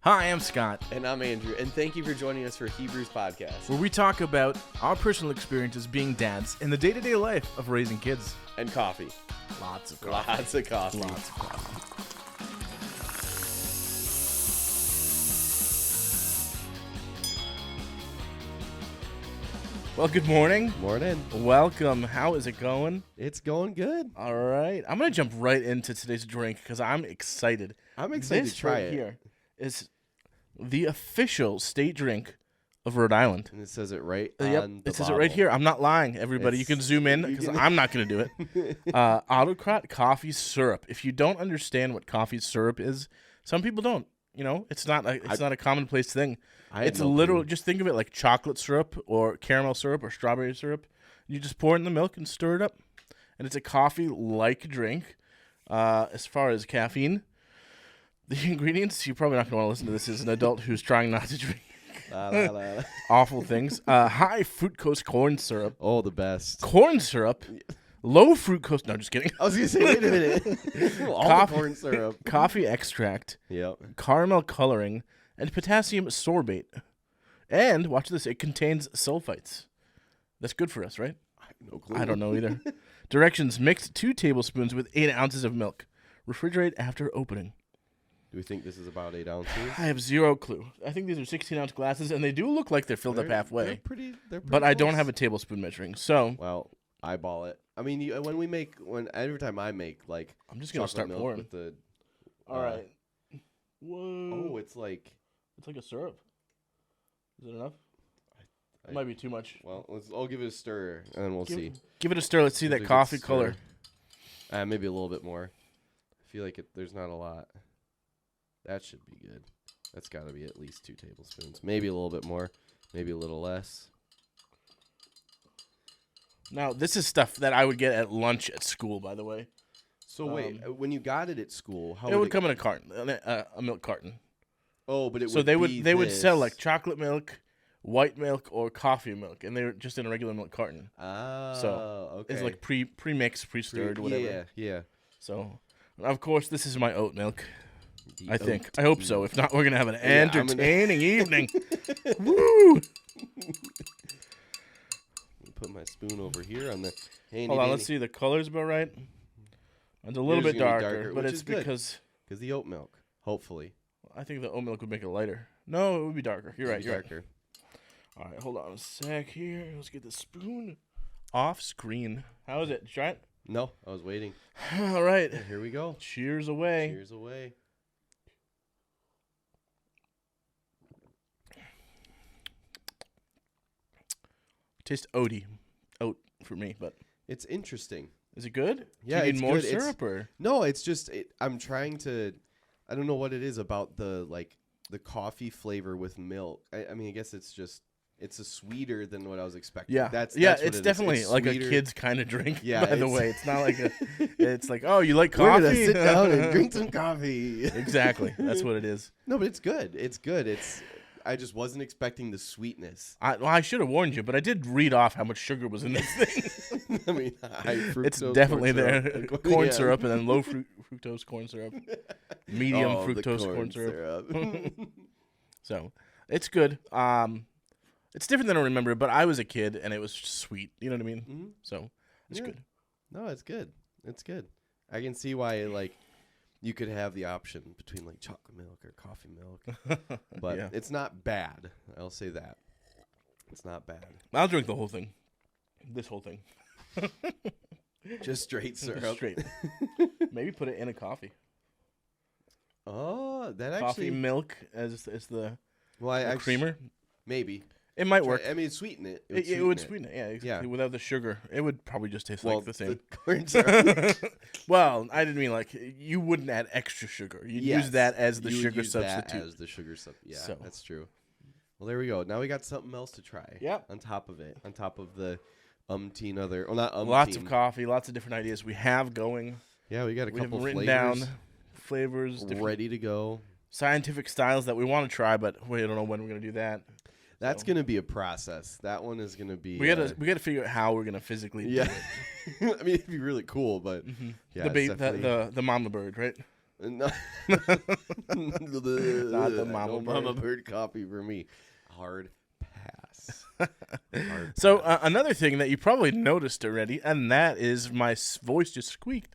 Hi, I'm Scott, And I'm Andrew, and thank you for joining us for Hebrews Podcast where we talk about our personal experiences being dads in the day-to-day life of raising kids. and coffee. Lots of Lots of coffee. Lots of coffee. Well, good morning. Morning. Welcome. How is it going? It's going good. All right. I'm going to jump right into today's drink because I'm excited. I'm excited This to try right it. here is the official state drink of Rhode Island. And it says it right Yep, on the it says it bottle. right here. I'm not lying, everybody. You can zoom in you because can- I'm not going to do it. Autocrat coffee syrup. If you don't understand what coffee syrup is, some people don't. You know, it's not a commonplace thing. I had It's no literal. clue. Just think of it like chocolate syrup or caramel syrup or strawberry syrup. You just pour it in the milk and stir it up, and it's a coffee-like drink. As far as caffeine, the ingredients, you're probably not going to want to listen to this as an adult who's trying not to drink La, la, la, la. awful things. High fructose corn syrup. Oh, the best. Corn syrup, low fructose. No, just kidding. I was going to say, wait a minute. All Coffee- the corn syrup. Coffee extract, Yep. caramel coloring, and potassium sorbate. And watch this, it contains sulfites. That's good for us, right? No clue. I don't know either. Directions: mix 2 tablespoons with 8 ounces of milk. Refrigerate after opening. Do we think this is about 8 ounces? I have zero clue. I think these are 16-ounce glasses, and they do look like they're filled up halfway. They're pretty But I don't close. have a tablespoon measuring, so Well, eyeball it. I mean, every time I make, like, I'm just gonna chocolate start milk pouring. with the... All right. Whoa. Oh, it's like... It's like a syrup. Is it enough? I- It might be too much. Well, I'll give it a stir, and then we'll see. Give it a stir. Let's see Give that it a good coffee stir. color. Maybe a little bit more. I feel like there's not a lot. That should be good. That's got to be at least 2 tablespoons. Maybe a little bit more. Maybe a little less. Now, this is stuff that I would get at lunch at school, by the way. So wait, when you got it at school, how It would come in a carton, a milk carton. Oh, but it So would they would sell this. like chocolate milk, white milk, or coffee milk, and they were just in a regular milk carton. Oh, okay. It's like pre-mixed, pre-stirred, whatever. Yeah. So, of course, this is my oat milk. The I think. oat I hope milk. so. If not, we're gonna have an Yeah, I'm gonna- entertaining evening. Woo! Put my spoon over here on the handy. Hold on, let's see. The color's about right. It's a little Yours bit is gonna be darker, darker, but which it's is good. because Because the oat milk, hopefully. I think the oat milk would make it lighter. No, it would be darker. You're right. You're right. Darker. All right, hold on a sec here. Let's get the spoon off screen. How is it? Did you try it? No, I was waiting. All right. Here we go. Cheers away. Cheers away. Tastes oaty. Oat for me, but It's interesting. is it good? Yeah, Do you it's need more good. It's- syrup or? No, it's just I'm trying to. I don't know what it is about the coffee flavor with milk. I mean, I guess it's a sweeter than what I was expecting. Yeah, that's yeah. what It's it is. definitely It's like sweeter. a kid's kind of drink. Yeah, by the it's- way, it's not like a. It's like, oh, you like We're coffee? gonna sit down and drink some coffee. Exactly. That's what it is. No, but it's good. It's good. I just wasn't expecting the sweetness. I should have warned you, but I did read off how much sugar was in this thing. I mean, high fructose It's definitely corn there. syrup. Corn Yeah. syrup and then low fructose corn syrup, medium Oh, the fructose corn syrup. syrup. So it's good. It's different than I remember, but I was a kid and it was sweet. You know what I mean? Mhm. So it's Yeah. good. No, it's good. It's good. I can see why you could have the option between like chocolate milk or coffee milk, but Yeah. it's not bad. I'll say that. It's not bad. I'll drink the whole thing. This whole thing. Just straight syrup. Straight. Maybe put it in a coffee. Oh, that Coffee actually. milk as the Well, I actually, creamer. maybe. It might work. I mean, sweeten it. It would sweeten it. Yeah, exactly. Yeah. Without the sugar, it would probably just taste Well, like the same. corn syrup. Well, I didn't mean like you wouldn't add extra sugar. You'd Yes. use that as the You would sugar use that substitute. as the sugar substitute. Yeah, So. that's true. Well, there we go. Now we got something else to try. Yep. On top of it, on top of the umpteen other, well, not umpteen. Lots of coffee, lots of different ideas we have going. Yeah, we got a We have couple written flavors down flavors, different ready to go. scientific styles that we want to try, but we don't know when we're gonna do that. That's So. gonna be a process. That one is gonna be. We gotta figure out how we're gonna physically. Yeah. Do it. I mean, it'd be really cool, but yeah, the it's definitely- the mama bird, right? No. Not the mama No bird. mama bird coffee for me. Hard pass. Hard So pass. another thing that you probably noticed already, and that is my voice just squeaked.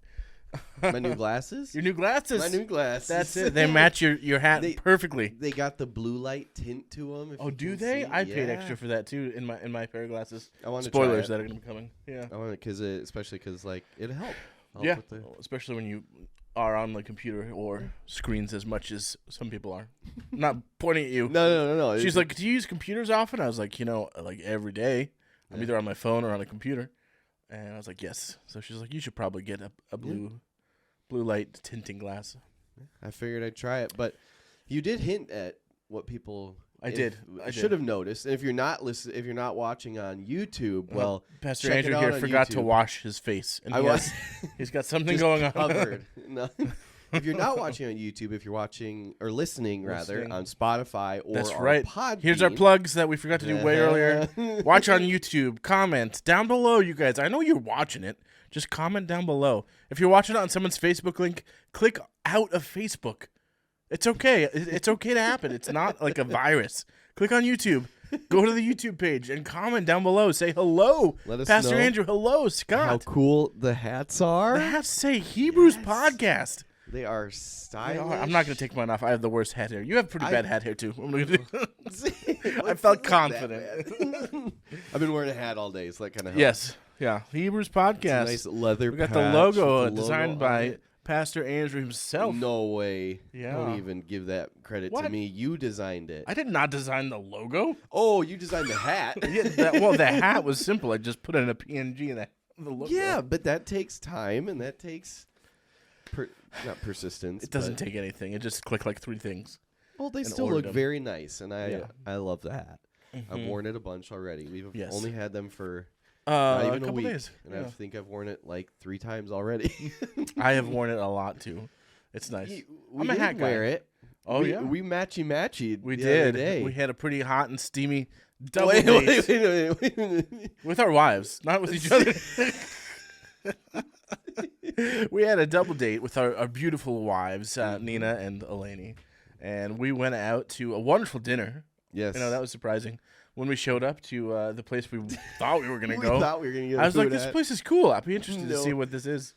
My new glasses? Your new glasses. My new glasses. That's it. They match your hat They- perfectly. They got the blue light tint to them. Oh, do they? I paid extra for that too in my pair of glasses. I want to Spoilers try that it. are gonna be coming. Yeah. I want it especially because like it'll help. Yeah. with the- Especially when you are on the computer or screens as much as some people are. Not pointing at you. No. She's like, "Do you use computers often?" I was like, like every day. I'm Yeah. either on my phone or on a computer. And I was like, "Yes." So she's like, "You should probably get a blue light tinting glass." I figured I'd try it, but you did hint at what people. I did. Should have noticed. And if you're not if you're not watching on YouTube, well, Pastor check it Andrew out here on forgot to YouTube. wash his face, and I was he's got something just going on. covered. No. If you're not watching on YouTube, if you're watching or listening rather Listening. on Spotify or That's our right. Podbean, Here's our plugs that we forgot to do way earlier. Watch on YouTube. Comment down below, you guys. I know you're watching it. Just comment down below. If you're watching it on someone's Facebook link, click out of Facebook. It's okay. It's okay to happen. It's not like a virus. Click on YouTube. Go to the YouTube page and comment down below. Say hello, Let us Pastor know Andrew. Hello, How Scott. cool the hats are. The hats say Hebrews Yes. Podcast. They are They stylish. are. I'm not going to take mine off. I have the worst hat hair. You have pretty I- bad hat hair, too. What am I gonna do? I What's felt that confident. bad? I've been wearing a hat all day, so that kind of helps. Yes. Yeah. Hebrews It's a Podcast. nice leather. We got the patch logo with the designed on by it. Pastor Andrew himself. No way. Yeah. Don't even give that credit to What? me. You designed it. I did not design the logo. Oh, you designed the hat. Yeah, the hat was simple. I just put in a PNG and the logo. Yeah, but that takes time and that takes not persistence. It doesn't but- take anything. It just clicked like 3 things. Well, they and still ordered look them. very nice, and I Yeah. love the hat. I've Mhm. worn it a bunch already. We've Yes. only had them for not A even a couple week, days. and Yeah. I think I've worn it like 3 times already. I have worn it a lot too. It's nice. We I'm a did hat guy. wear it. Oh we, yeah, we matchy. we the other did. day. We had a pretty hot and steamy double wait, date wait. with our wives, not with each other. We had a double date with our beautiful wives, Nina and Eleni, and we went out to a wonderful dinner. Yes, That was surprising. When we showed up to the place we thought we were going to we go, thought we were gonna get. I was like, food this at. place is cool. I'd be interested to No. see what this is.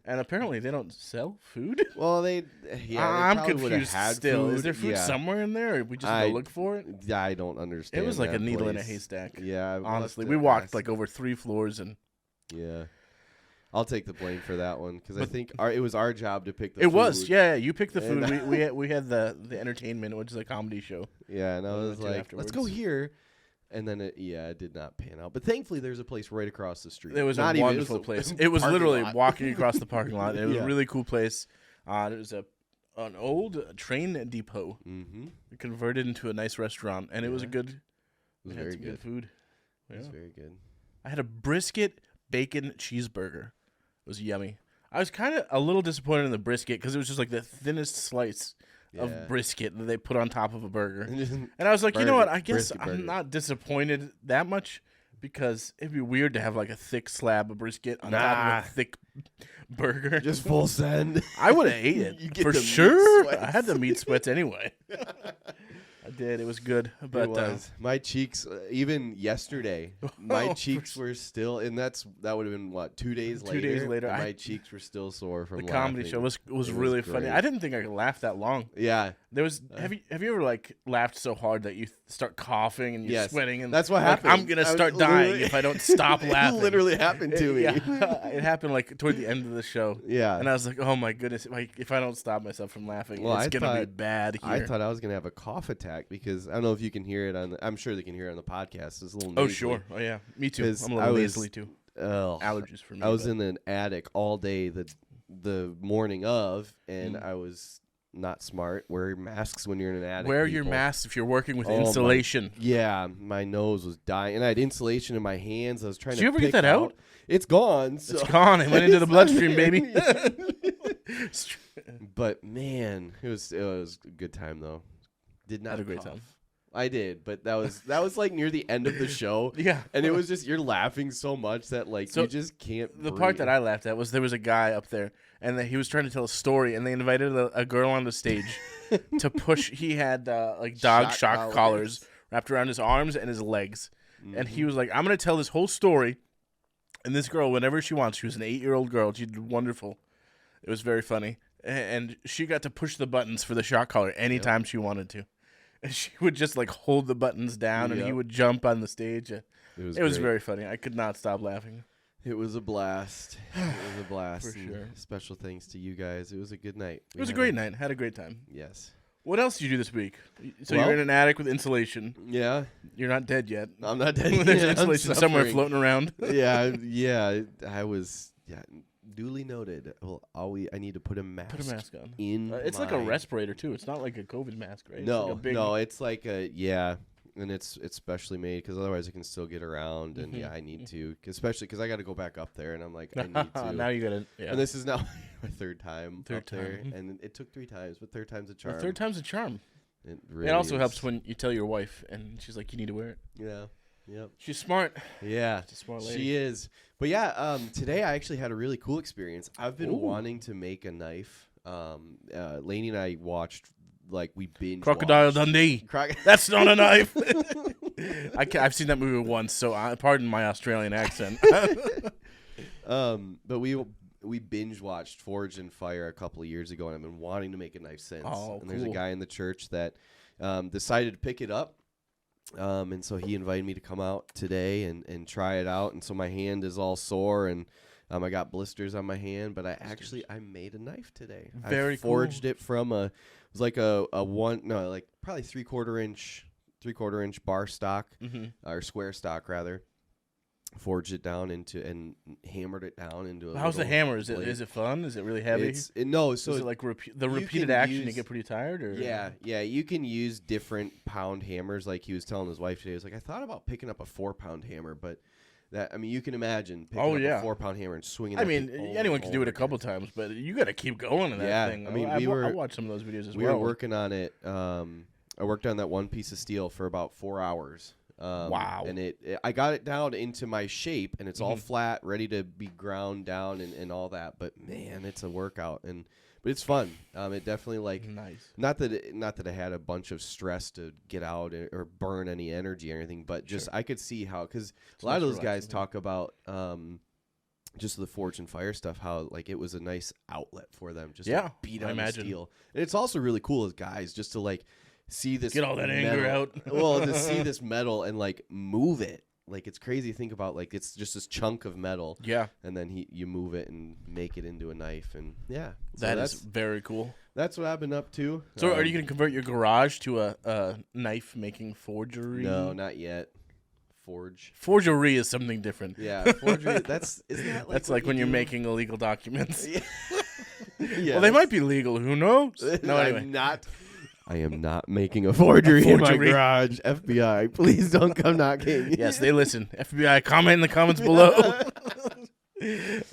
And apparently they don't sell food. Well, they. Yeah, I'm they probably would've confused had still. Food. Is there food Yeah. somewhere in there, or we just I- go look for it? I don't understand. It was like a that needle in a place. haystack. Yeah, we'll have Honestly, to we walked ask. like over 3 floors, and Yeah, I'll take the blame for that one because I But- think it was our job to pick the. it was food. yeah. You picked the food. And- we had the entertainment, which is a comedy show. Yeah, and I we was went to like, let's go afterwards. here. And then it did not pan out. But thankfully, there's a place right across the street. It was Not a even- wonderful a place. It was parking literally lot. walking across the parking lot. It was Yeah. a really cool place. It was an old train depot Mm-hmm. converted into a nice restaurant, and it was a Yeah. good. It was we had very some good. food. It was Yeah. very good. I had a brisket bacon cheeseburger. It was yummy. I was kind of a little disappointed in the brisket because it was just like the thinnest slice Yeah. of brisket that they put on top of a burger. Yeah. And I was like, you know what? I guess Brisket I'm burger. not disappointed that much because it'd be weird to have like a thick slab of brisket on top Nah. of a thick burger. Just full send. I would have ate it You get for the meat sure. sweats. I had the meat sweats anyway. I did. It was good, but It was. My cheeks, even yesterday, my Oh, cheeks were still, and that would have been what 2 days 2 later. days later, and I- my cheeks were still sore from the comedy laughing. show was It was really funny. great. I didn't think I could laugh that long. Yeah, There was have you ever like laughed so hard that you start coughing and you're Yes. sweating and That's what like, happened. I'm gonna I was start dying literally- if I don't stop laughing. It literally happened to me. Yeah, it happened like toward the end of the show. Yeah. And I was like, oh my goodness, like if I don't stop myself from laughing, Well, it's I gonna be thought- bad here. I thought I was gonna have a cough attack because I don't know if you can hear it I'm sure they can hear it on the podcast. It's a little oh nasally. sure, oh yeah, me too. 'Cause I'm a I little was- nasally too. Ugh. Allergies for me. I was but- in an attic all day the morning of, and Mm. I was not smart. Wear masks when you're in an attic. Wear your people. masks if you're working with Oh, my- insulation. Yeah, my nose was dying, and I had insulation in my hands. I was trying Did to. you ever get pick that out? It's gone. So. It's gone. It went into the It's bloodstream, not baby. even- But man, it was a good time though. Did not Had a great cough. time. I did, but that was like near the end of the show, Yeah. and it was just you're laughing so much that like So, you just can't. The part breathe. that I laughed at was there was a guy up there, and he was trying to tell a story, and they invited a girl on the stage to push. He had like dog shock collars wrapped around his arms and his legs, and he was like, "I'm gonna tell this whole story." And this girl, whenever she wants, she was an 8-year-old girl. She did wonderful. It was very funny, and she got to push the buttons for the shock collar anytime she wanted to. And she would just like hold the buttons down, and he would jump on the stage. It was very funny. I could not stop laughing. It was a blast. It was a blast. For sure. Special thanks to you guys. It was a good night. It was a great night. Had a great time. Yes. What else did you do this week? So Well, you're in an attic with insulation. Yeah. You're not dead yet. I'm not dead. There's I'm insulation somewhere suffering. floating around. yeah. I was duly noted. Well, I need to put a mask. Put a mask on. In It's like a my- respirator too. It's not like a COVID mask, right? No, it's like a big, no, it's like and it's specially made because otherwise I can still get around, and I need to, especially because I got to go back up there, and I'm like, I need to. Now you gotta. Yeah. And this is now my third time Third up there, time. and it took 3 times, but third time's a charm. The third time's a charm. It, really It also is. helps when you tell your wife, and she's like, "You need to wear it." Yeah. Yep. She's smart. Yeah. She's a smart lady. She is. But yeah, today I actually had a really cool experience. I've been Ooh. wanting to make a knife. Lainey and I watched, we binge Crocodile watched. Dundee. That's not a knife. I've seen that movie once, so pardon my Australian accent. But we binge watched Forged in Fire a couple of years ago, and I've been wanting to make a knife since. Oh, and there's a cool. guy in the church that decided to pick it up. And so he invited me to come out today and try it out. And so my hand is all sore, and I got blisters on my hand. But I made a knife today. Very I forged it from it was like probably 3/4 inch bar stock or square stock rather. Forged it down and hammered it down into a. How's the little hammer? Is blade. it fun? Is it really heavy? No, So so is it like the you repeated can action? You use- get pretty tired, or yeah, you can use different pound hammers. Like he was telling his wife today, he was like, I thought about picking up a 4-pound hammer, but you can imagine picking up a 4-pound hammer and swinging. I that mean, thing over anyone and can do it a over couple again. times, but you got to keep going in that Yeah, thing. I mean, I watched some of those videos as We well. were working on it. I worked on that one piece of steel for about 4 hours. Wow. And I got it down into my shape, and it's all Mhm. flat, ready to be ground down and all that. But man, it's a workout, but it's fun. It definitely Nice. not that I had a bunch of stress to get out or burn any energy or anything, but just I could see how, because a lot of nice those guys relaxing. talk about just the Forge and Fire stuff, how it was a nice outlet for them, just Yeah, to beat I on the imagine. steel. And it's also really cool as guys just to see this, Get all that anger metal- out. well, to see this metal and move it, it's crazy to think about. It's just this chunk of metal, Yeah, and then you move it and make it into a knife, and yeah, so that is very cool. that's what I've been up to. So, are you going to convert your garage to a knife making forgery? No, not yet. Forge. Forgery is something different. Yeah, forgery. Isn't that That's what like when you you're do? making illegal documents. Yeah. Well, they might be legal. Who knows? No, anyway. I am not making a forgery, in my forgery. garage. FBI, please don't come knocking. Yes, they listen. FBI, comment in the comments below.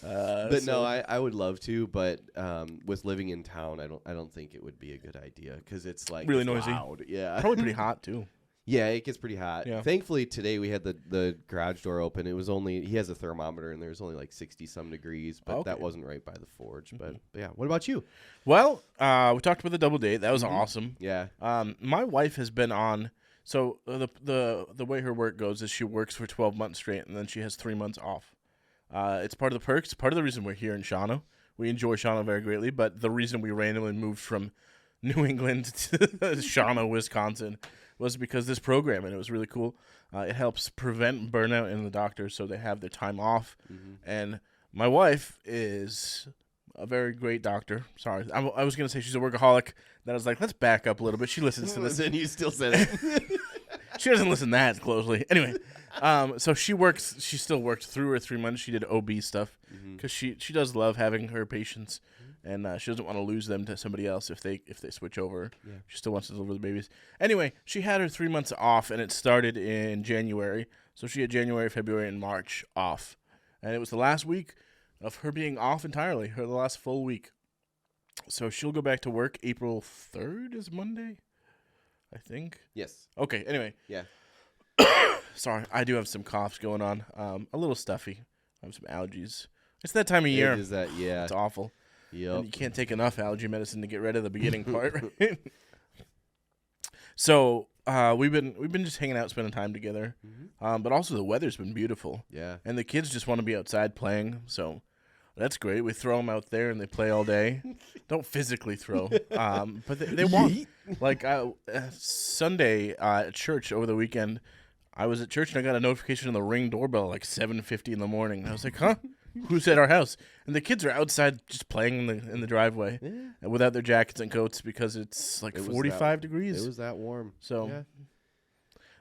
But no, I would love to, but with living in town, I don't think it would be a good idea because it's Really it's noisy. loud. Yeah, Probably pretty hot too. yeah, it gets pretty hot. Yeah. Thankfully today we had the garage door open. It was only he has a thermometer and there was only 60 some degrees, but that Okay. wasn't right by the forge. But yeah, what about you? Well, we talked about the double date. That was awesome. Yeah, My wife has been on. So the way her work goes is she works for 12 months straight, and then she has 3 months off. It's part of the perks. Part of the reason we're here in Shawano. We enjoy Shawano very greatly, but the reason we randomly moved from New England to Shawano, Wisconsin, was because this program, and it was really cool. It helps prevent burnout in the doctors, so they have their time off. And my wife is a very great doctor. Sorry, I was going to say she's a workaholic. Then I was like, let's back up a little bit. She listens to this. Then you still said it. She doesn't listen that closely. Anyway, so she still worked through her 3 months. She did OB stuff because she does love having her patients, and she doesn't want to lose them to somebody else if they switch over. Yeah. She still wants to deliver the babies. Anyway, she had her 3 months off, and it started in January. So she had January, February, and March off, and it was the last week of her being off entirely, the last full week. So she'll go back to work April 3rd is Monday, I think. Yes. Okay, anyway. Yeah. Sorry, I do have some coughs going on. A little stuffy. I have some allergies. It's that time of year. Is that yeah? It's awful. Yep. And you can't take enough allergy medicine to get rid of the beginning part, right? So we've been just hanging out, spending time together. But also the weather's been beautiful. Yeah. And the kids just want to be outside playing, so that's great. We throw them out there and they play all day. Don't physically throw, but they want. Like Sunday at church over the weekend, I was at church and I got a notification on the Ring doorbell like 7:50 in the morning. I was like, huh? Who's at our house? And the kids are outside just playing in the driveway without their jackets and coats because it's like 45 degrees. It was that warm. So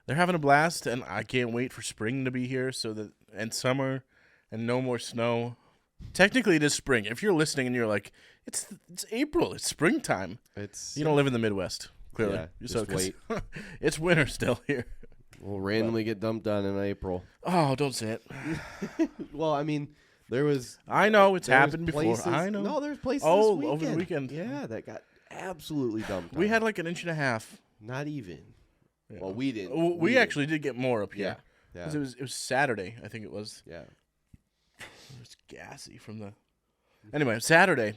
they're having a blast, and I can't wait for spring to be here and summer and no more snow. Technically, it is spring. If you're listening and you're like, it's April, it's springtime. You don't live in the Midwest, clearly. Yeah, so just wait. It's winter still here. We'll randomly get dumped on in April. Oh, don't say it. Well, I mean, there was. I know it's happened places, before. I know. No, there's places. Oh, this over the weekend. Yeah, that got absolutely dumped. We on. had like an inch and a half. Not even. Yeah. Well, we didn't. We actually did get more up here. Yeah. Because it was Saturday, I think it was. Yeah. It was gassy from the. Anyway, Saturday,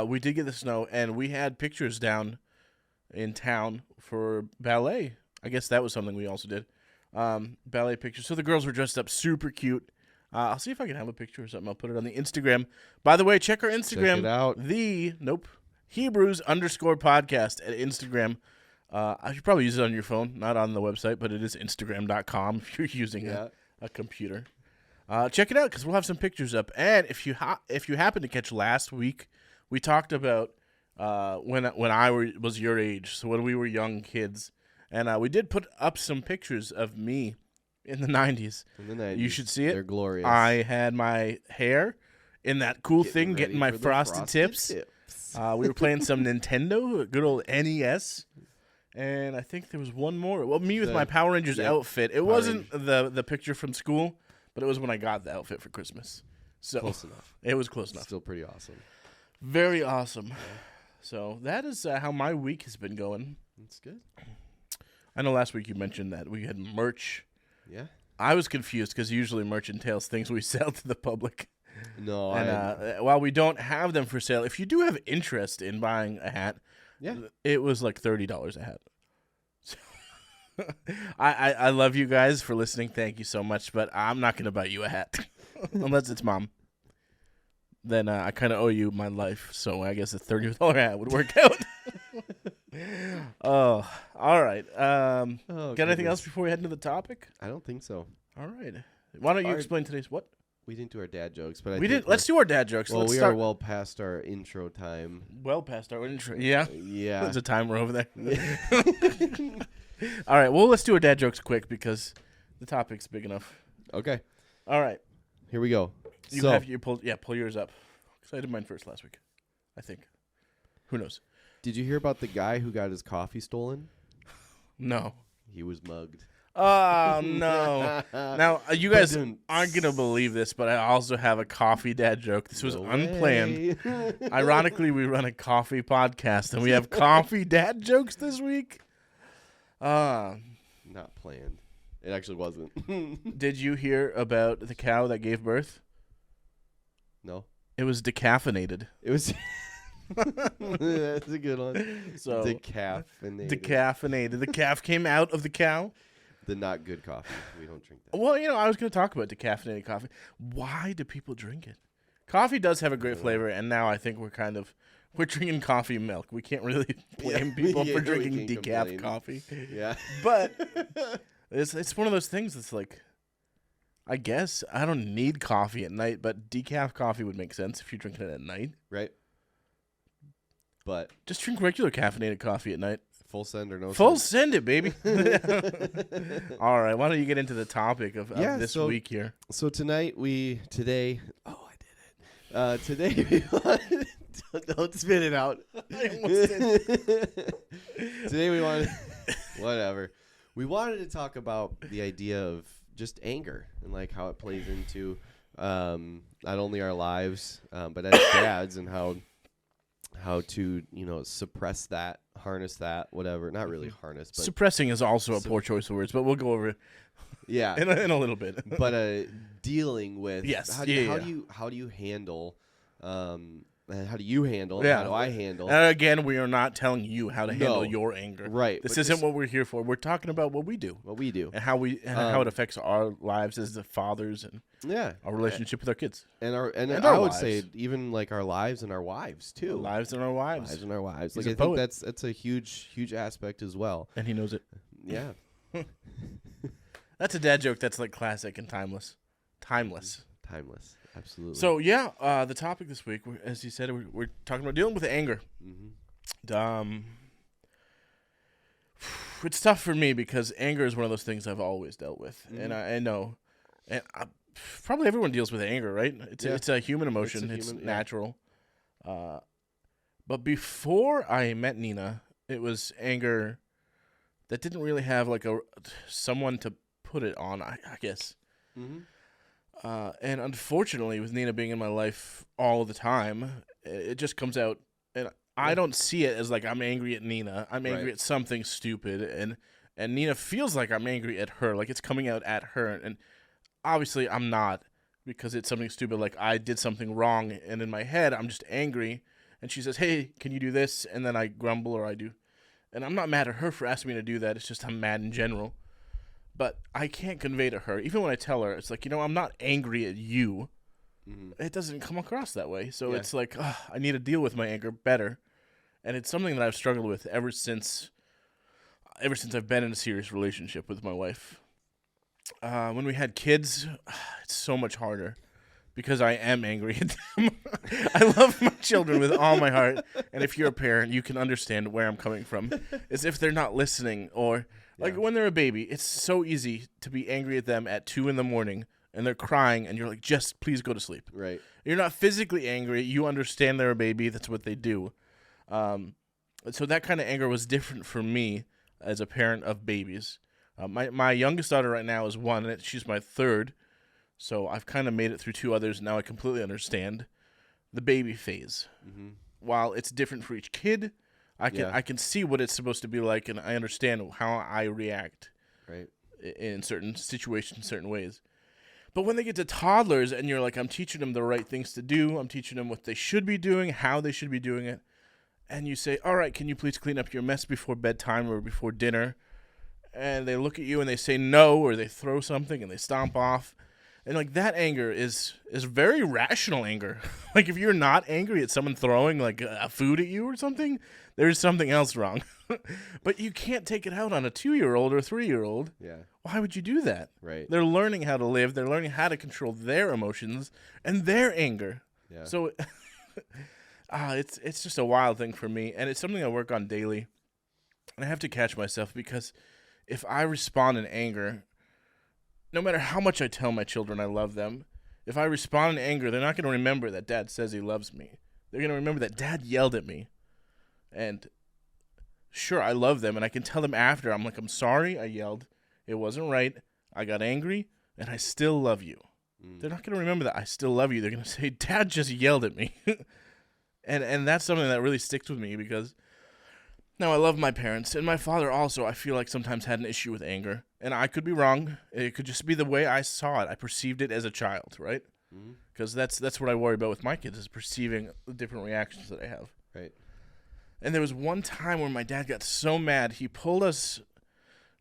we did get the snow, and we had pictures down in town for ballet. I guess that was something we also did. Ballet pictures. So the girls were dressed up super cute. I'll see if I can have a picture or something. I'll put it on the Instagram. By the way, check our Instagram. Check it out. Hebrews_podcast at Instagram. I should probably use it on your phone, not on the website, but it is Instagram.com if you're using a computer. Check it out because we'll have some pictures up. And if you happen to catch last week, we talked about when I was your age, so when we were young kids, and we did put up some pictures of me in the 90s. You should see it. They're glorious. I had my hair in that cool thing, getting my frosted tips. We were playing some Nintendo, a good old NES. And I think there was one more. Well, me with my Power Rangers outfit. It wasn't the picture from school, but it was when I got the outfit for Christmas. So close enough. It was close enough. Still pretty awesome. Very awesome. Yeah. So that is how my week has been going. That's good. I know last week you mentioned that we had merch. Yeah. I was confused because usually merch entails things we sell to the public. No. And while we don't have them for sale, if you do have interest in buying a hat, it was like $30 a hat. So I love you guys for listening. Thank you so much, but I'm not going to buy you a hat unless it's Mom. Then I kind of owe you my life, so I guess a $30 hat would work out. Oh, all right. Got anything else before we head into the topic? I don't think so. All right. Why don't you explain today's what? We didn't do our dad jokes, but we did. Let's do our dad jokes. Well, we are well past our intro time. Well past our intro. Yeah. Yeah. There's a timer over there. All right. Well, let's do our dad jokes quick because the topic's big enough. Okay. All right. Here we go. Pull yours up. Because I did mine first last week, I think. Who knows? Did you hear about the guy who got his coffee stolen? No. He was mugged. Oh, no. Now, you guys aren't going to believe this, but I also have a coffee dad joke. This was unplanned. Ironically, we run a coffee podcast, and we have coffee dad jokes this week. Not planned. It actually wasn't. Did you hear about the cow that gave birth? No. It was decaffeinated. It was... That's a good one. So decaffeinated. Decaffeinated. The calf came out of the cow. The not good coffee. We don't drink that. Well, I was going to talk about decaffeinated coffee. Why do people drink it? Coffee does have a great flavor, and now I think we're drinking coffee milk. We can't really blame people for drinking decaf coffee. Yeah. But it's one of those things that's like, I guess I don't need coffee at night, but decaf coffee would make sense if you're drinking it at night. Right. But just drink regular caffeinated coffee at night. Full send or no Full send it, baby. All right. Why don't you get into the topic of this week here? So today we wanted, don't spit it out. I almost did. Today we wanted, whatever. We wanted to talk about the idea of just anger and like how it plays into not only our lives, but as dads and how to, suppress that, harness that, whatever. Not really harness, but suppressing is also a poor choice of words, but we'll go over it. Yeah, in a little bit. But dealing with yes, how do you handle how do you handle? Yeah. How do I handle? Again, we are not telling you how to handle No. your anger. Right. This but isn't just what we're here for. We're talking about what we do what we do. and how it affects our lives as the fathers and Yeah. our relationship with our kids. And And I our would lives. say even like our lives and our wives too. Our lives and our wives. Lives and our wives. He's Like a I think poet. that's a huge aspect as well. And he knows it. Yeah. That's a dad joke that's like classic and timeless. Timeless. Timeless. Absolutely. So, yeah, the topic this week, as you said, we're talking about dealing with anger. Mhm. It's tough for me because anger is one of those things I've always dealt with. Mhm. And I know. And probably everyone deals with anger, right? It's a human emotion. It's human, yeah. natural. But before I met Nina, it was anger that didn't really have like someone to put it on, I guess. Mhm. And unfortunately, with Nina being in my life all the time, it just comes out. And I don't see it as like I'm angry at Nina. I'm angry Right. at something stupid. And Nina feels like I'm angry at her, like it's coming out at her. And obviously, I'm not, because it's something stupid, like I did something wrong. And in my head, I'm just angry. And she says, hey, can you do this? And then I grumble or I do. And I'm not mad at her for asking me to do that. It's just I'm mad in general. But I can't convey to her, even when I tell her, it's like, I'm not angry at you. Mhm. It doesn't come across that way. So Yeah. it's like, I need to deal with my anger better. And it's something that I've struggled with ever since I've been in a serious relationship with my wife. When we had kids, it's so much harder because I am angry at them. I love my children with all my heart. And if you're a parent, you can understand where I'm coming from. As if they're not listening, or like Yeah. when they're a baby, it's so easy to be angry at them at 2 a.m. and they're crying and you're like, just please go to sleep. Right. You're not physically angry. You understand they're a baby. That's what they do. So that kind of anger was different for me as a parent of babies. My youngest daughter right now is 1, and she's my third. So I've kind of made it through 2 others. Now I completely understand the baby phase. Mhm. While it's different for each kid, I can see what it's supposed to be like, and I understand how I react Right. in certain situations, certain ways. But when they get to toddlers and you're like, I'm teaching them the right things to do, I'm teaching them what they should be doing, how they should be doing it, and you say, all right, can you please clean up your mess before bedtime or before dinner? And they look at you and they say no, or they throw something and they stomp off. And like that anger is very rational anger. Like if you're not angry at someone throwing like a food at you or something, there's something else wrong. But you can't take it out on a 2-year-old or a 3-year-old. Yeah. Why would you do that? Right. They're learning how to live. They're learning how to control their emotions and their anger. Yeah. So it's just a wild thing for me, and it's something I work on daily. And I have to catch myself, because if I respond in anger, no matter how much I tell my children I love them, if I respond in anger, they're not going to remember that Dad says he loves me. They're going to remember that Dad yelled at me. And sure, I love them, and I can tell them after, I'm like, I'm sorry I yelled. It wasn't right. I got angry, and I still love you. They're not going to remember that I still love you. They're going to say, Dad just yelled at me. and that's something that really sticks with me, because now I love my parents, and my father also, I feel like sometimes had an issue with anger. And I could be wrong. It could just be the way I saw it. I perceived it as a child, right? Because that's what I worry about with my kids, is perceiving the different reactions that I have. Right. And there was one time where my dad got so mad, he pulled us.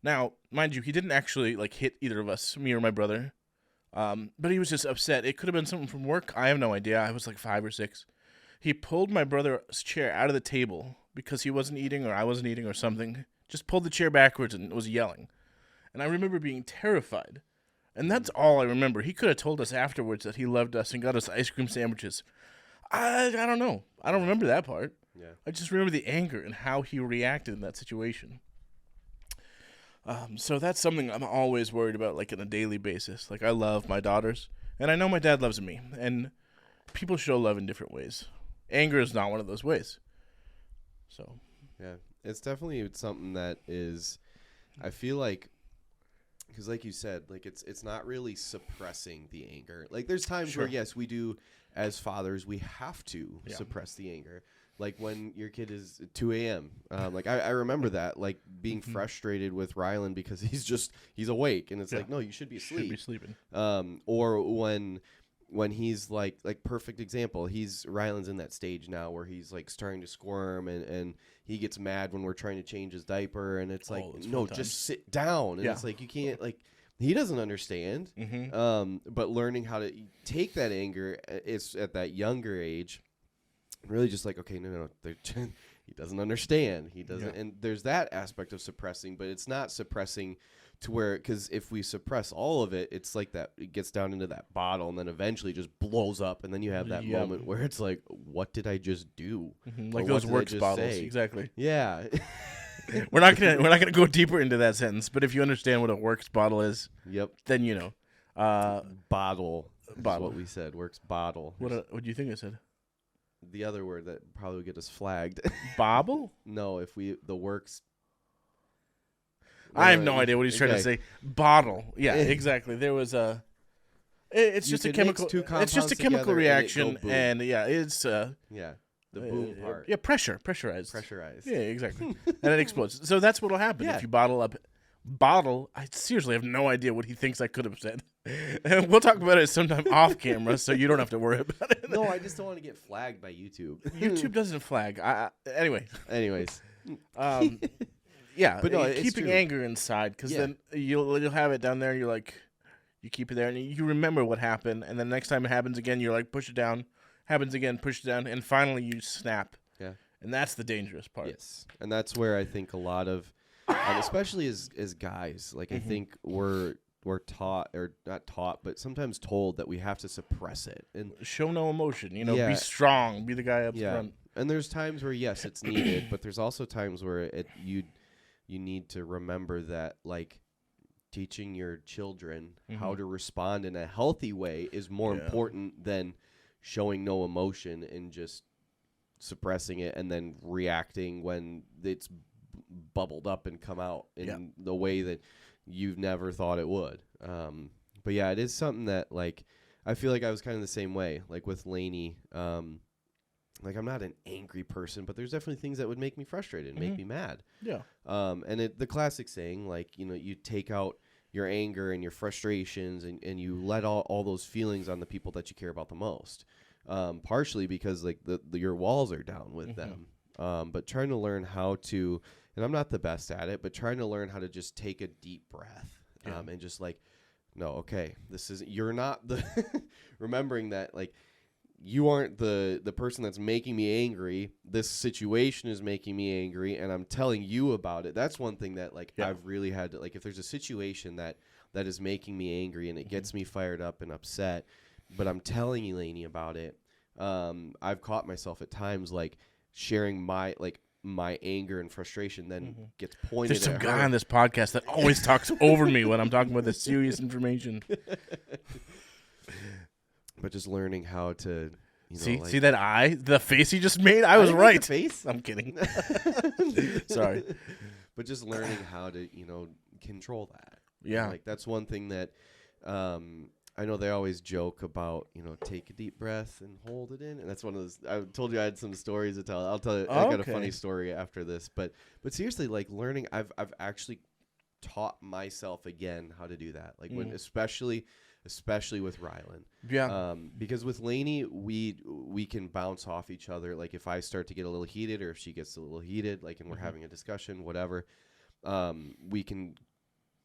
Now, mind you, he didn't actually like hit either of us, me or my brother. But he was just upset. It could have been something from work. I have no idea. I was like 5 or 6. He pulled my brother's chair out of the table because he wasn't eating or I wasn't eating or something. Just pulled the chair backwards and was yelling. And I remember being terrified. And that's all I remember. He could have told us afterwards that he loved us and got us ice cream sandwiches. I don't know. I don't remember that part. Yeah. I just remember the anger and how he reacted in that situation. So that's something I'm always worried about, like on a daily basis. Like I love my daughters, and I know my dad loves me, and people show love in different ways. Anger is not one of those ways. So Yeah. It's definitely something that is, I feel like, because like you said, like it's not really suppressing the anger. Like there's times where, yes, we do, as fathers, we have to suppress the anger. Like when your kid is 2 a.m. Like I remember that, like being frustrated with Rylan because he's awake, and it's like, no, you should be asleep. should be sleeping. Or when when he's like perfect example, Ryland's in that stage now where he's like starting to squirm and he gets mad when we're trying to change his diaper, and it's like, it's no, fun just times. sit down. And Yeah. it's like, you can't, like, he doesn't understand. But learning how to take that anger is at that younger age, really just like, okay, no, he doesn't understand. He doesn't. And there's that aspect of suppressing, but it's not suppressing to where, because if we suppress all of it, it's like that, it gets down into that bottle and then eventually just blows up. And then you have that moment where it's like, what did I just do? Like Or those what did I works just bottles. say? Exactly. Yeah. We're not gonna go deeper into that sentence, but if you understand what a works bottle is, Yep. then you know. Bottle. Is Bottle. what we said. Works bottle. What do you think I said? The other word that probably would get us flagged. Bobble? No, if the works. I have no idea what he's trying to say. Bottle. Yeah, exactly. There was a. It's You just a could mix chemical. two It's just a compounds chemical together and it reaction, go boom. and yeah, it's Yeah. The boom part. Yeah, pressurized. Pressurized. Yeah, exactly. And it explodes. So that's what'll happen Yeah. if you bottle up. Bottle. I seriously have no idea what he thinks I could have said. And we'll talk about it sometime off camera, so you don't have to worry about it. No, I just don't want to get flagged by YouTube. YouTube doesn't flag. Anyway. Anyways. Yeah, But no, it's keeping true. anger inside, because then you'll have it down there, and you're like, you keep it there, and you remember what happened, and then next time it happens again, you're like, push it down, happens again, push it down, and finally you snap. Yeah. And that's the dangerous part. Yes. And that's where I think a lot of, especially as guys, like I think we're taught, or not taught, but sometimes told that we have to suppress it. And Show no emotion, be Yeah. strong, be the guy up front. And there's times where yes, it's needed, but there's also times where you need to remember that, like, teaching your children how to respond in a healthy way is more important than showing no emotion and just suppressing it and then reacting when it's bubbled up and come out in the way that you've never thought it would. But yeah, it is something that, like, I feel like I was kind of the same way, like with Lainey. Like, I'm not an angry person, but there's definitely things that would make me frustrated and make me mad. Yeah. And the classic saying, like, you take out your anger and your frustrations and you let all those feelings on the people that you care about the most. Partially because, like, your walls are down with them. But trying to learn how to, and I'm not the best at it, but trying to learn how to just take a deep breath and just, like, no, okay, you're not the, remembering that, like, you aren't the person that's making me angry. This situation is making me angry, and I'm telling you about it. That's one thing that, like, I've really had to, like, if there's a situation that is making me angry and it gets me fired up and upset, but I'm telling Elaine about it, I've caught myself at times, like, sharing my anger and frustration then gets pointed There's some at guy her. on this podcast that always talks over me when I'm talking about the serious information. But just learning how to, See that eye, the face he just made. I was didn't right. make the face. I'm kidding. Sorry. But just learning how to, control that. Yeah. Like, that's one thing that I know they always joke about, take a deep breath and hold it in. And that's one of those, I told you I had some stories to tell. I'll tell you, I got a funny story after this. But seriously, like, learning, I've actually taught myself again how to do that. Like, when, especially with Rylan. Yeah. Because with Lainey, we can bounce off each other. Like, if I start to get a little heated or if she gets a little heated, like, and we're having a discussion, whatever, we can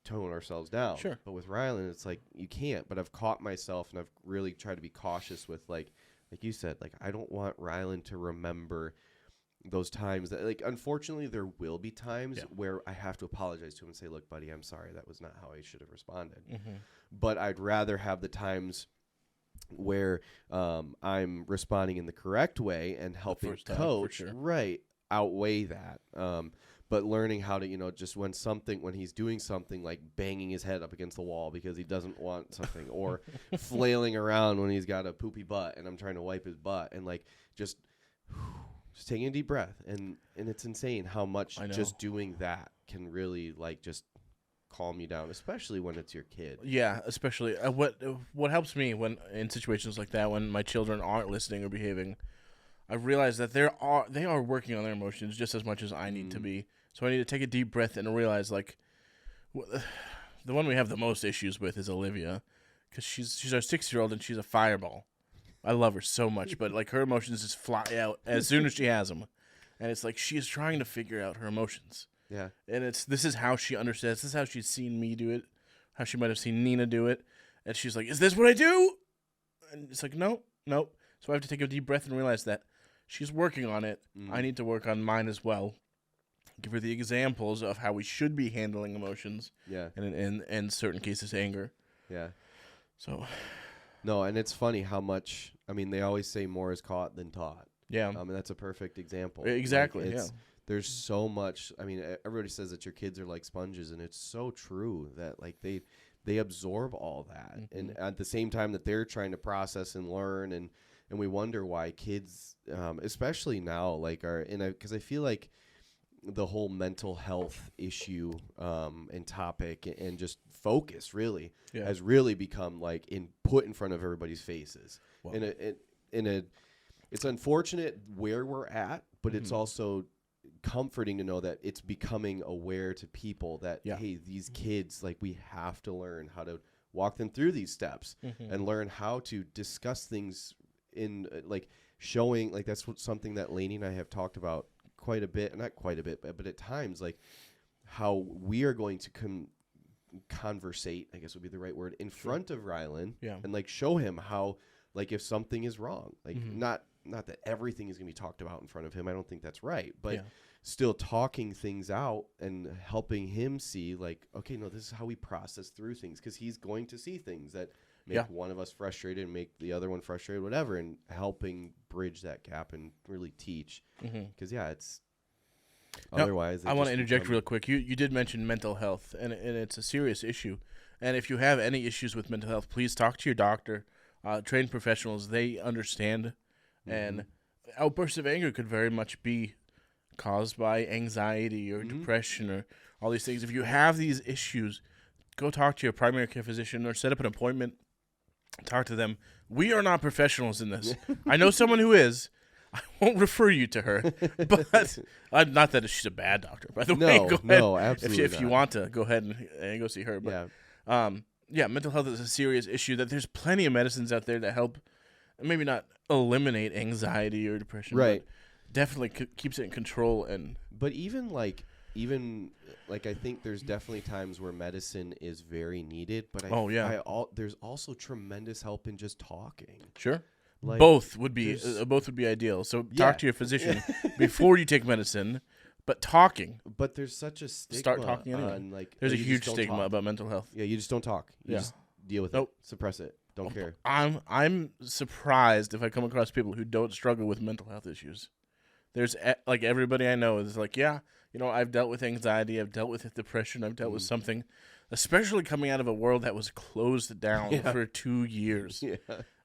tone ourselves down. Sure. But with Rylan, it's like, you can't. But I've caught myself, and I've really tried to be cautious with, like you said, like, I don't want Rylan to remember those times that, like, unfortunately, there will be times where I have to apologize to him and say, look, buddy, I'm sorry. That was not how I should have responded. But I'd rather have the times where I'm responding in the correct way and helping first time, coach, for sure. right, outweigh that. But learning how to, just when he's doing something, like banging his head up against the wall because he doesn't want something, or flailing around when he's got a poopy butt and I'm trying to wipe his butt, and, like, just taking a deep breath. And it's insane how much just doing that can really, like, just calm you down, especially when it's your kid. Yeah, especially what helps me when in situations like that, when my children aren't listening or behaving, I realize that they are working on their emotions just as much as I need to be. So I need to take a deep breath and realize, like, the one we have the most issues with is Olivia, because she's our 6-year-old and she's a fireball. I love her so much, but like her emotions just fly out as soon as she has them, and it's like she is trying to figure out her emotions. Yeah. And this is how she understands. This is how she's seen me do it, how she might have seen Nina do it, and she's like, "Is this what I do?" And it's like, no. So I have to take a deep breath and realize that she's working on it. I need to work on mine as well. Give her the examples of how we should be handling emotions. Yeah. And in certain cases, anger. Yeah. So. No, and it's funny how much. I mean, they always say more is caught than taught. Yeah. And that's a perfect example. Exactly. Like, there's so much. I mean, everybody says that your kids are like sponges, and it's so true that like they absorb all that, and at the same time that they're trying to process and learn, and we wonder why kids, especially now, like are in a, because I feel like the whole mental health issue and topic and just focus really has really become like put in front of everybody's faces. Wow. It's unfortunate where we're at, but it's also comforting to know that it's becoming aware to people that hey, these kids, like, we have to learn how to walk them through these steps and learn how to discuss things in like showing, like that's something that Lainey and I have talked about quite a bit, not quite a bit, but at times, like how we are going to conversate, I guess would be the right word, in front of Rylan and like show him how, like, if something is wrong, like not that everything is going to be talked about in front of him. I don't think that's right, but still talking things out and helping him see, like, okay, no, this is how we process through things, because he's going to see things that make one of us frustrated and make the other one frustrated, whatever, and helping bridge that gap and really teach. Because, it's otherwise. I want to interject real quick. You did mention mental health, and it's a serious issue. And if you have any issues with mental health, please talk to your doctor. Trained professionals, they understand. And outbursts of anger could very much be caused by anxiety or depression or all these things. If you have these issues, go talk to your primary care physician or set up an appointment. Talk to them. We are not professionals in this. I know someone who is. I won't refer you to her, but not that she's a bad doctor, by the way. Go ahead. No, absolutely If you want to, go ahead and go see her. But, mental health is a serious issue. That there's plenty of medicines out there that help, maybe not eliminate anxiety or depression, right? But definitely keeps it in control. But even like I think there's definitely times where medicine is very needed. But there's also tremendous help in just talking. Sure. Like, both would be ideal. So talk to your physician before you take medicine, but talking. But there's such a stigma. Start talking anyway. There's a huge stigma about mental health. Yeah, you just don't talk. You just deal with it. Suppress it. Don't care. I'm surprised if I come across people who don't struggle with mental health issues. There's like everybody I know is like, I've dealt with anxiety, I've dealt with depression, I've dealt with something, especially coming out of a world that was closed down for 2 years.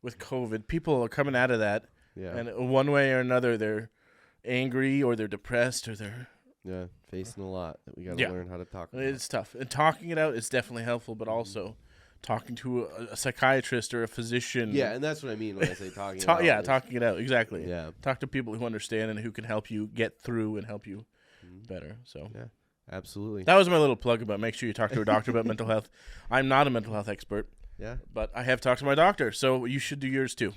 With COVID, people are coming out of that, and one way or another, they're angry or they're depressed or they're facing a lot that we got to learn how to talk about. It's tough, and talking it out is definitely helpful, but also talking to a psychiatrist or a physician. Yeah, and that's what I mean when I say talking it out. Talking it out, exactly. Yeah. Talk to people who understand and who can help you get through and help you better. So yeah, absolutely. That was my little plug about make sure you talk to a doctor about mental health. I'm not a mental health expert. Yeah. But I have talked to my doctor, so you should do yours too.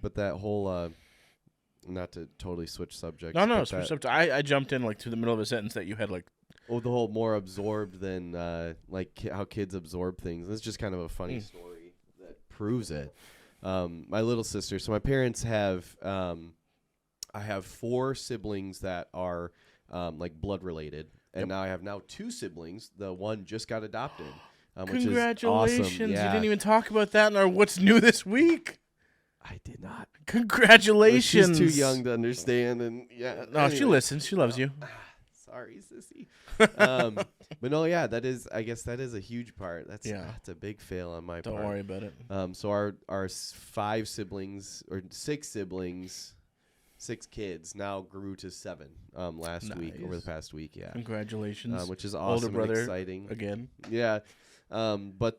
But that whole not to totally switch subjects. No, switch subject. I jumped in like to the middle of a sentence that you had like. Oh, the whole more absorbed than like how kids absorb things. It's just kind of a funny story that proves it. My little sister. So my parents have. I have 4 siblings that are like blood related. And now I have 2 siblings. The one just got adopted, which is Congratulations. awesome. Yeah. You didn't even talk about that in our What's New This Week. I did not. Congratulations. She's too young to understand. And No, anyway. She listens. She loves you. Sorry, sissy. But no, I guess that is a huge part. That's a big fail on my part. Don't worry about it. So our 5 siblings or 6 siblings, 6 kids now grew to 7 last week, over the past week. Yeah. Congratulations. Which is awesome. Older brother and exciting. Again. Yeah. But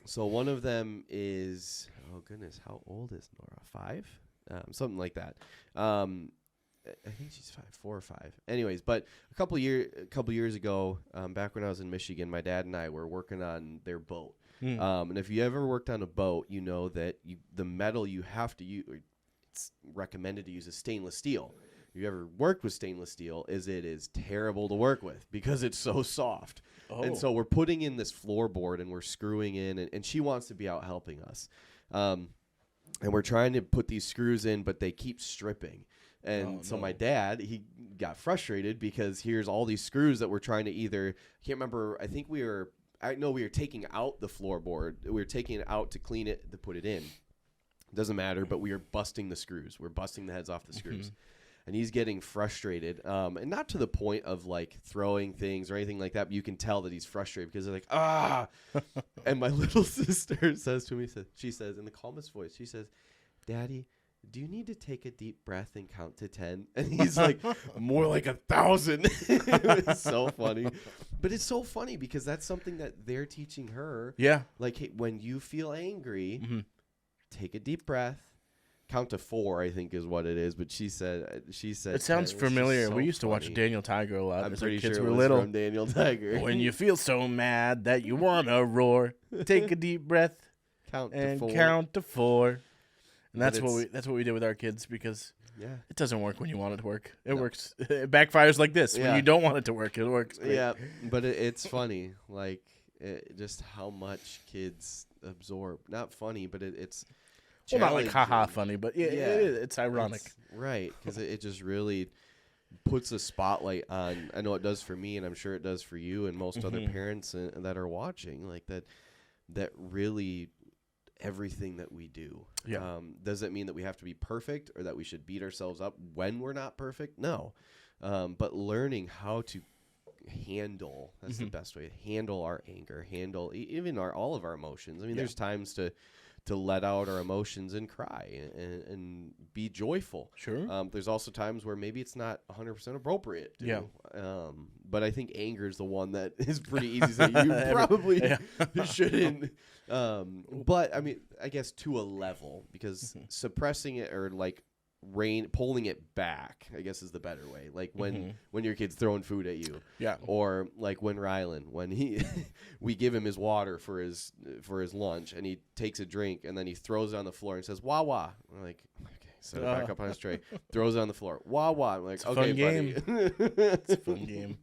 so one of them is, oh goodness, how old is Nora? 5? Something like that. I think she's 4 or 5. Anyways, but a couple years ago, back when I was in Michigan, my dad and I were working on their boat. And if you ever worked on a boat, you know that the metal you have to use, it's recommended to use, is stainless steel. If you ever worked with stainless steel, it is terrible to work with because it's so soft. Oh. And so we're putting in this floorboard and we're screwing in, and she wants to be out helping us. And we're trying to put these screws in, but they keep stripping. And so my dad, he got frustrated because here's all these screws that we're trying to I can't remember, I think we were taking out the floorboard. We were taking it out to clean it, to put it in. Doesn't matter, but we are busting the screws. We're busting the heads off the screws. And he's getting frustrated, and not to the point of like throwing things or anything like that, but you can tell that he's frustrated because they're like, ah. And my little sister says to me, she says in the calmest voice, she says, "Daddy, do you need to take a deep breath and count to 10?" And he's like, "More like 1,000." It's so funny. But it's so funny because that's something that they're teaching her. Yeah. Like, hey, when you feel angry, take a deep breath. Count to 4, I think, is what it is. But she said it sounds familiar. So we used to watch Daniel Tiger a lot. I'm as pretty our kids sure it were was little. from Daniel Tiger. When you feel so mad that you wanna roar, take a deep breath count and to 4. count to 4. And But that's what we did with our kids because Yeah. it doesn't work when you want it to work. It works. It backfires like this. Yeah. When you don't want it to work, it works. Great. Yeah, but it's funny, like just how much kids absorb. Not funny, but it's Well, not like haha challenging. funny, but Yeah, it's ironic. Right, because it just really puts a spotlight on. I know it does for me, and I'm sure it does for you and most other parents that are watching. Like that really everything that we do. Yeah. Does it mean that we have to be perfect or that we should beat ourselves up when we're not perfect? No. But learning how to handle, that's the best way, handle our anger, handle even all of our emotions. I mean, there's times to let out our emotions and cry and be joyful. Sure. There's also times where maybe it's not 100% appropriate. Yeah. But I think anger is the one that is pretty easy to say. You probably shouldn't. But I mean, I guess to a level, because suppressing it or like pulling it back, I guess is the better way. Like when your kid's throwing food at you. Yeah. Or like when Rylan, when we give him his water for his lunch and he takes a drink and then he throws it on the floor and says, "Wah wah." I'm like, okay, set it back up on his tray. Throws it on the floor. Wah wah. I'm like, It's a okay, fun game. buddy. It's a fun game.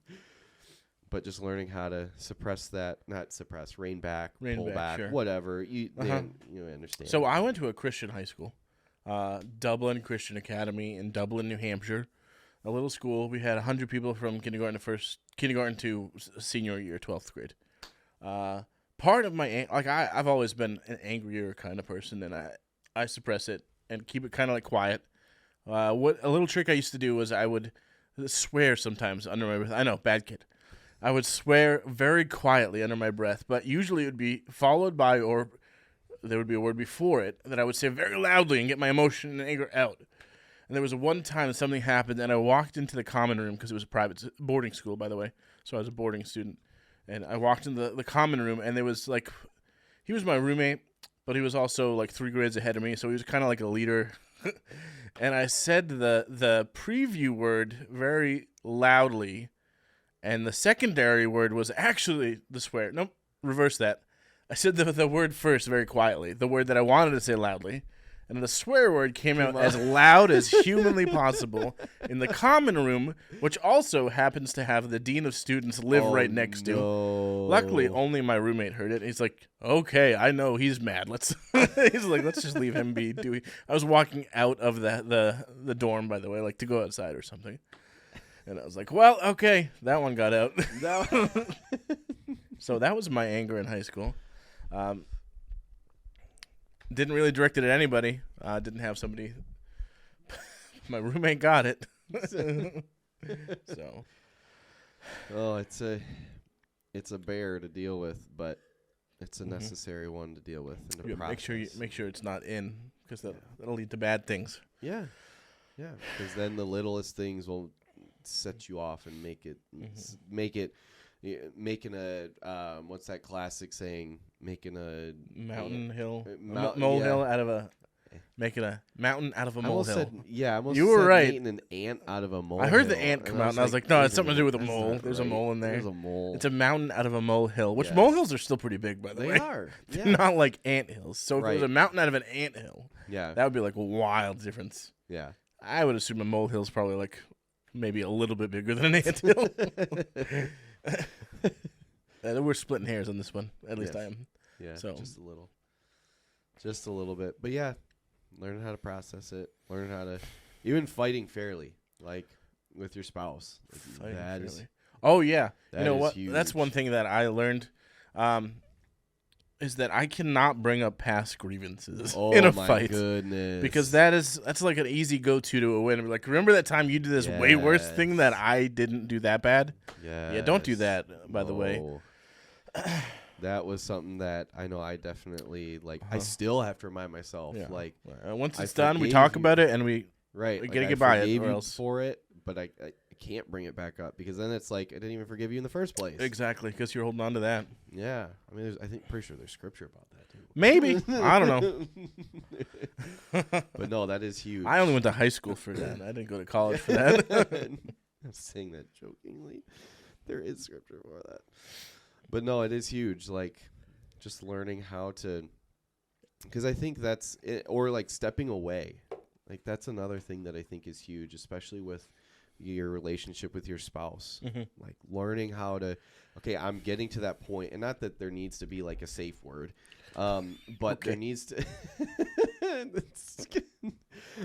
But just learning how to suppress that, not suppress, rein back, Rein pull back, back, sure. whatever. You understand. So I went to a Christian high school, Dublin Christian Academy in Dublin, New Hampshire. A little school. We had 100 people from kindergarten to senior year, 12th grade. Part of my I've always been an angrier kind of person, and I suppress it and keep it kind of like quiet. What a little trick I used to do was I would swear sometimes under my breath. I know, bad kid. I would swear very quietly under my breath, but usually it would be followed by, or there would be a word before it that I would say very loudly and get my emotion and anger out. And there was one time something happened, and I walked into the common room, because it was a private boarding school, by the way, so I was a boarding student. And I walked into the common room, and there was like, he was my roommate, but he was also like 3 grades ahead of me, so he was kind of like a leader. And I said the preview word very loudly, and the secondary word was actually the swear. Nope, reverse that. I said the word first very quietly, the word that I wanted to say loudly, and the swear word came out as loud as humanly possible in the common room, which also happens to have the dean of students live right next to. Luckily, only my roommate heard it. He's like, "Okay, I know he's mad. Let's." He's like, "Let's just leave him be." I was walking out of the dorm, by the way, like to go outside or something, and I was like, "Well, okay, that one got out." So that was my anger in high school. Didn't really direct it at anybody. Didn't have somebody. My roommate got it. So. Oh, it's a bear to deal with, but it's a necessary one to deal with. In the process. Make sure it's not in, because that'll lead to bad things. Yeah, because then the littlest things will set you off and making a what's that classic saying? Making a molehill yeah. out of a making a mountain out of a I almost molehill. said, yeah, I almost You were said right. making an ant out of a mole. I heard the ant come out, and I was like, no, it's something to do with a mole. There's a mole in there. There's a mole. It's a mountain out of a molehill, which Yes. molehills are still pretty big, by the They way. are. They're Yeah. not like ant hills. So if it was Right. a mountain out of an ant hill, Yeah. that would be like a wild difference. Yeah. I would assume a molehill's probably like maybe a little bit bigger than an ant hill. We're splitting hairs on this one. At least Yes. I am. Yeah. So- Just a little. Just a little bit. But yeah, learn how to process it. Learn how to even fighting fairly, like with your spouse. Like, Fighting that is fairly. Oh yeah. that You know is what? huge. That's one thing that I learned. Is that I cannot bring up past grievances Oh in a my fight. goodness. Because that's like an easy go-to to a win. Like, remember that time you did this way worse thing that Yes. I didn't do that bad? yeah, Yeah, don't do that, by the way. That was something that I know I definitely like. I Uh-huh. still have to remind myself, Yeah. like, Once I it's done, we forgave talk you. about it, and we right, We like, gotta I get by it, forgave or you else- for it, but I can't bring it back up because then it's like I didn't even forgive you in the first place. exactly because you're holding on to that. Yeah, I mean, pretty sure there's scripture about that too. Maybe I don't know. But no, that is huge. I only went to high school for that. I didn't go to college for that. I'm saying that jokingly. There is scripture for that. But no, it is huge. Like, just learning how to, because I think that's it, or like stepping away. Like, that's another thing that I think is huge, especially with your relationship with your spouse. Mhm. Like, learning how to, okay, I'm getting to that point, and not that there needs to be like a safe word, but there Okay. needs to,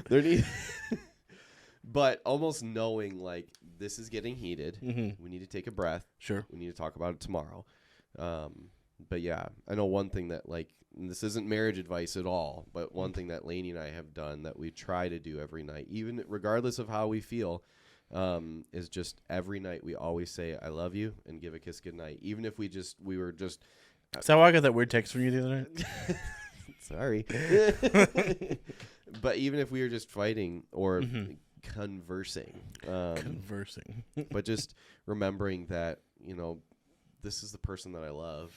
there need, but almost knowing like this is getting heated. Mm-hmm. We need to take a breath. Sure. We need to talk about it tomorrow. But yeah, I know one thing that like, and this isn't marriage advice at all, but one thing that Lainey and I have done that we try to do every night, even regardless of how we feel, is just every night we always say, I love you and give a kiss goodnight. Even if we were just, Is that why I got that weird text from you the other night? sorry. But even if we were just fighting or Mhm. conversing, Conversing. but just remembering that, you know, this is the person that I love,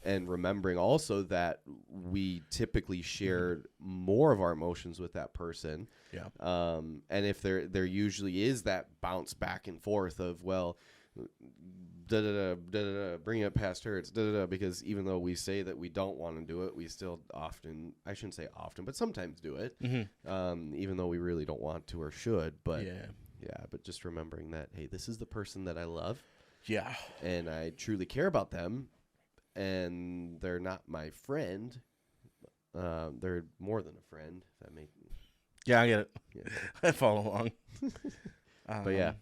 and remembering also that we typically share more of our emotions with that person. Yeah. And if there usually is that bounce back and forth of, well, da da da da da, bringing it past her, it's da da da, because even though we say that we don't want to do it, we still often, I shouldn't say often, but sometimes do it. Mm-hmm. Even though we really don't want to or should, but Yeah. but just remembering that, hey, this is the person that I love, Yeah. and I truly care about them, and they're not my friend. They're more than a friend. If that makes Yeah, I get it. yeah. I follow along. But yeah.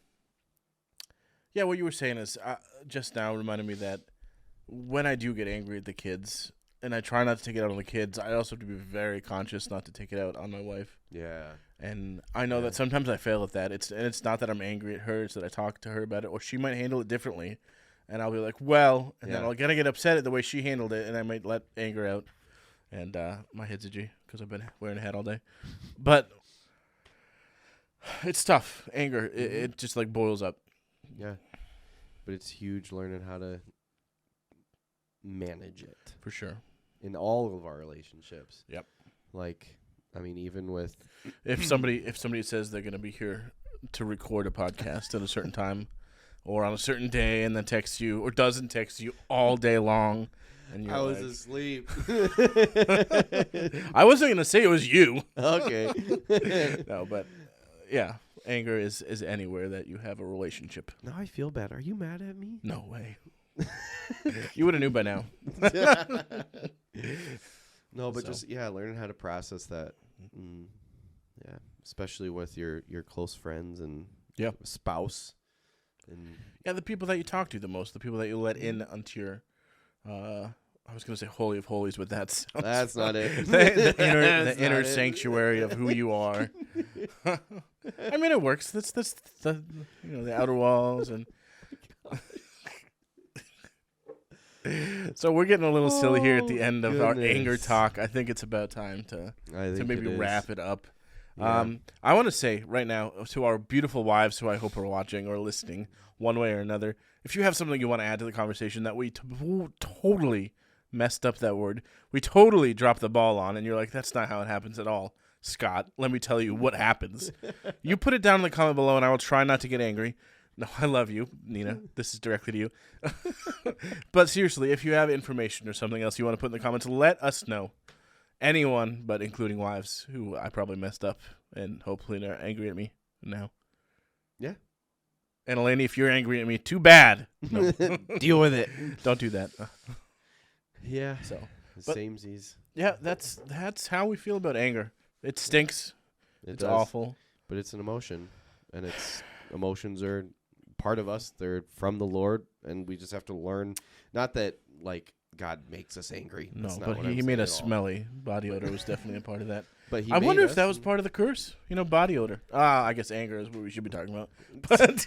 Yeah, what you were saying is just now reminded me that when I do get angry at the kids, and I try not to take it out on the kids, I also have to be very conscious not to take it out on my wife. Yeah. And I know that sometimes I fail at that. It's not that I'm angry at her; it's that I talk to her about it, or she might handle it differently, and I'll be like, "Well," and then Yeah. I'll get upset at the way she handled it, and I might let anger out. And my head's itchy because I've been wearing a hat all day, but it's tough. Anger, it just like boils up. Yeah. But it's huge learning how to manage it For sure. in all of our relationships. Yep. Like, I mean, even with If somebody says they're gonna be here to record a podcast at a certain time, or on a certain day, and then texts you or doesn't text you all day long, and you're I was like, asleep. I wasn't gonna say it was you. Okay. No, but yeah, anger is anywhere that you have a relationship. Now I feel bad. Are you mad at me? No way. You would have knew by now. No, but So. just learning how to process that. Yeah, especially with your close friends and Yeah. spouse. And Yeah, the people that you talk to the most, the people that you let in onto your, I was gonna say holy of holies, but that's that's not it. the inner That's inner not it. sanctuary of who you are. I mean, it works. That's the the outer walls and. So we're getting a little silly here at the end of our anger goodness. talk. I think it's about time to I think maybe it is. wrap it up. Yeah. I want to say right now to our beautiful wives who I hope are watching or listening one way or another, if you have something you want to add to the conversation that we totally messed up that word, we totally dropped the ball on, and you're like, that's not how it happens at all. Scott, let me tell you what happens. You put it down in the comment below, and I will try not to get angry. No, I love you, Nina. This is directly to you. But seriously, if you have information or something else you want to put in the comments, let us know. Anyone, but including wives, who I probably messed up, and hopefully they're angry at me now. Yeah. And Eleni, if you're angry at me, too bad. No. Deal with it. Don't do that. Yeah. So, Samesies. yeah, that's how we feel about anger. It stinks. It's does. awful. But it's an emotion, and emotions are part of us. They're from the Lord, and we just have to learn. Not that like God makes us angry. No, That's not but what he I'm made saying us at all. smelly. Body odor was definitely a part of that. But he I wonder made if that us, was part of the curse. Body odor. I guess anger is what we should be talking about. But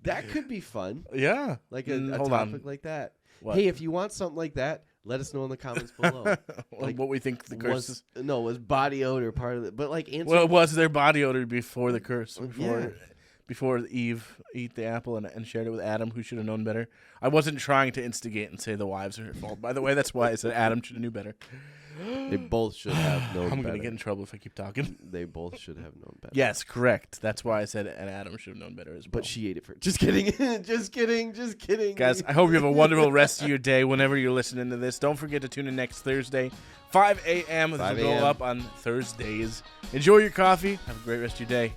that could be fun. yeah, Like a hold topic on. like that. What? Hey, if you want something like that, let us know in the comments below. Like, what we think the curse is. was body odor part of it? But like answer. Well, was there body odor before the curse? Yeah. Before Eve ate the apple and shared it with Adam, who should have known better. I wasn't trying to instigate and say the wives are at fault. By the way, that's why I said Adam should have knew better. They both should have known I'm better. going to get in trouble if I keep talking. They both should have known better. Yes, correct. That's why I said and Adam should have known better as well. But she ate it for. Just kidding. Just kidding. Guys, I hope you have a wonderful rest of your day whenever you're listening to this. Don't forget to tune in next Thursday, 5 a.m. This will 5 go a.m. up on Thursdays. Enjoy your coffee. Have a great rest of your day.